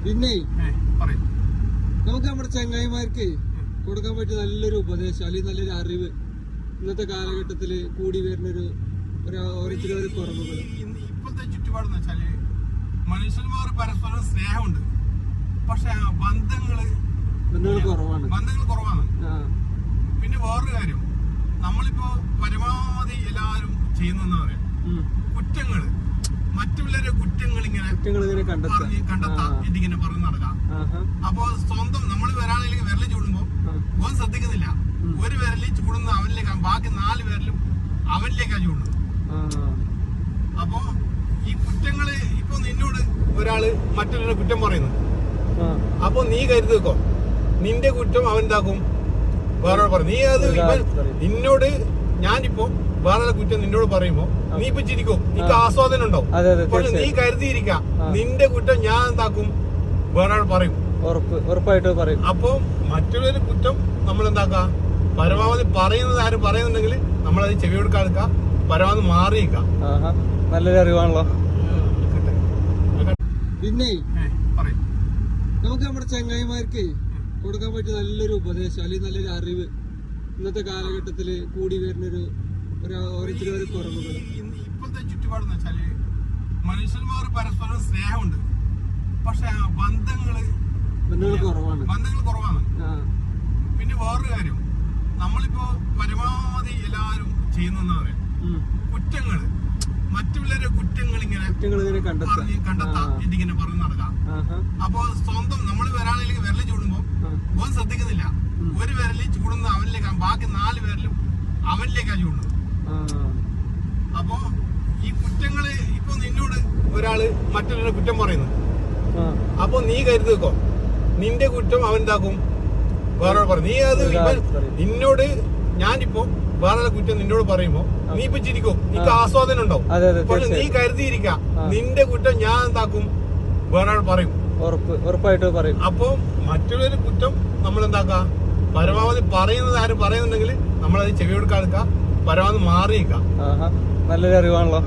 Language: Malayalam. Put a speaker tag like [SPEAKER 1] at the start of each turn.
[SPEAKER 1] പിന്നെ നമുക്ക് നമ്മുടെ ചങ്ങായിമാർക്ക് കൊടുക്കാൻ പറ്റിയ നല്ലൊരു ഉപദേശം അല്ലെങ്കിൽ നല്ലൊരു അറിവ് ഇന്നത്തെ കാലഘട്ടത്തില് കൂടി വരുന്നൊരു ഓരോരുത്തരും കുറവുകൾ.
[SPEAKER 2] ഇപ്പോഴത്തെ ചുറ്റുപാടെന്ന് വെച്ചാല് മനുഷ്യന്മാർ പരസ്പരം സ്നേഹമുണ്ട്, പക്ഷെ ബന്ധങ്ങൾ കുറവാണ്. പിന്നെ വേറൊരു കാര്യം, നമ്മളിപ്പോ പരമാവധി എല്ലാവരും ചെയ്യുന്ന പറയാം കുറ്റങ്ങള്, മറ്റുള്ളവരുടെ കുറ്റങ്ങൾ ഇങ്ങനെ കണ്ടെത്താം, ഇതിങ്ങനെ പറഞ്ഞു നടക്കാം. അപ്പൊ സ്വന്തം നമ്മൾ ഒരാളിലേക്ക് വിരല് ചൂടുമ്പോ ഓൻ ശ്രദ്ധിക്കുന്നില്ല, ഒരു വിരലിൽ ചൂടുന്ന അവനിലേക്കാണ്, ബാക്കി 4 വിരലും അവനിലേക്കാണ് ചൂടുന്നത്. അപ്പൊ ഈ കുറ്റങ്ങള് ഇപ്പൊ നിന്നോട് ഒരാള് മറ്റൊരു കുറ്റം പറയുന്നു, അപ്പൊ നീ കരുതിക്കോ നിന്റെ കുറ്റം അവൻ എന്താക്കും വേറെ പറയും. നീ അത് നിന്നോട് ഞാനിപ്പോ വേറെ കുറ്റം നിന്നോട് പറയുമ്പോ നീ ഇപ്പൊ ചിരിക്കും, നീക്ക് ആസ്വാദനം ഉണ്ടാവും. പക്ഷെ നീ കരുതിയിരിക്ക നിന്റെ കുറ്റം ഞാൻ എന്താക്കും വേറെ പറയും,
[SPEAKER 1] ഉറപ്പായിട്ട് പറയും.
[SPEAKER 2] അപ്പൊ മറ്റുള്ളൊരു കുറ്റം നമ്മൾ എന്താക്കാം, പരമാവധി പറയുന്നത് ആരും പറയുന്നുണ്ടെങ്കിൽ നമ്മളത് ചെവി കൊടുക്കാതിരിക്ക, പരമാവധി മാറിയിക്ക.
[SPEAKER 1] നല്ലൊരു അറിവാണല്ലോ. പിന്നെ നമുക്ക് നമ്മുടെ ചങ്ങായിമാർക്ക് കൊടുക്കാൻ പറ്റിയ നല്ലൊരു ഉപദേശം അല്ലെങ്കിൽ നല്ലൊരു അറിവ് ഇന്നത്തെ കാലഘട്ടത്തില് കൂടി വരുന്നൊരു ഓരോരുത്തരും കുറവുകൾ.
[SPEAKER 2] ഇപ്പോഴത്തെ ചുറ്റുപാടെന്ന് വെച്ചാല് മനുഷ്യന്മാർ പരസ്പരം സ്നേഹമുണ്ട്, പക്ഷെ ബന്ധങ്ങൾ കുറവാണ്. പിന്നെ വേറൊരു കാര്യം, നമ്മളിപ്പോ പരമാവധി എല്ലാവരും ചെയ്യുന്ന പറയാം കുറ്റങ്ങള്, മറ്റുള്ളവരുടെ കുറ്റങ്ങൾ ഇങ്ങനെ കണ്ടെത്താം, ഇതിങ്ങനെ പറഞ്ഞു നടക്കാം. അപ്പൊ സ്വന്തം നമ്മൾ ഒരാളിലേക്ക് വിരല് ചൂടുമ്പോ ഓൻ ശ്രദ്ധിക്കുന്നില്ല, ഒരു വിരലിൽ ചൂടുന്ന അവനിലേക്കാണ്, ബാക്കി 4 വിരലും അവനിലേക്കാണ് ചൂടുന്നത്. അപ്പൊ ഈ കുറ്റങ്ങള് ഇപ്പൊ നിന്നോട് ഒരാള് മറ്റൊരു കുറ്റം പറയുന്നു, അപ്പൊ നീ കരുതിക്കോ നിന്റെ കുറ്റം അവൻ എന്താക്കും വേറെ പറയും. നീ അത് നിന്നോട് ഞാനിപ്പോ വേറെ കുറ്റം നിന്നോട് പറയുമ്പോ നീ ഇപ്പൊ ചിരിക്കും, നീക്ക് ആസ്വാദനം ഉണ്ടാവും. പക്ഷെ നീ കരുതിയിരിക്ക നിന്റെ കുറ്റം ഞാൻ എന്താക്കും വേറെ പറയും,
[SPEAKER 1] ഉറപ്പായിട്ട് പറയും.
[SPEAKER 2] അപ്പൊ മറ്റുള്ളൊരു കുറ്റം നമ്മൾ എന്താക്കാം, പരമാവധി പറയുന്നത് ആരും പറയുന്നുണ്ടെങ്കിൽ നമ്മളത് ചെവി കൊടുക്കാതിരിക്ക, പരമാവധി മാറിയിക്ക.
[SPEAKER 1] നല്ലൊരു അറിവാണല്ലോ.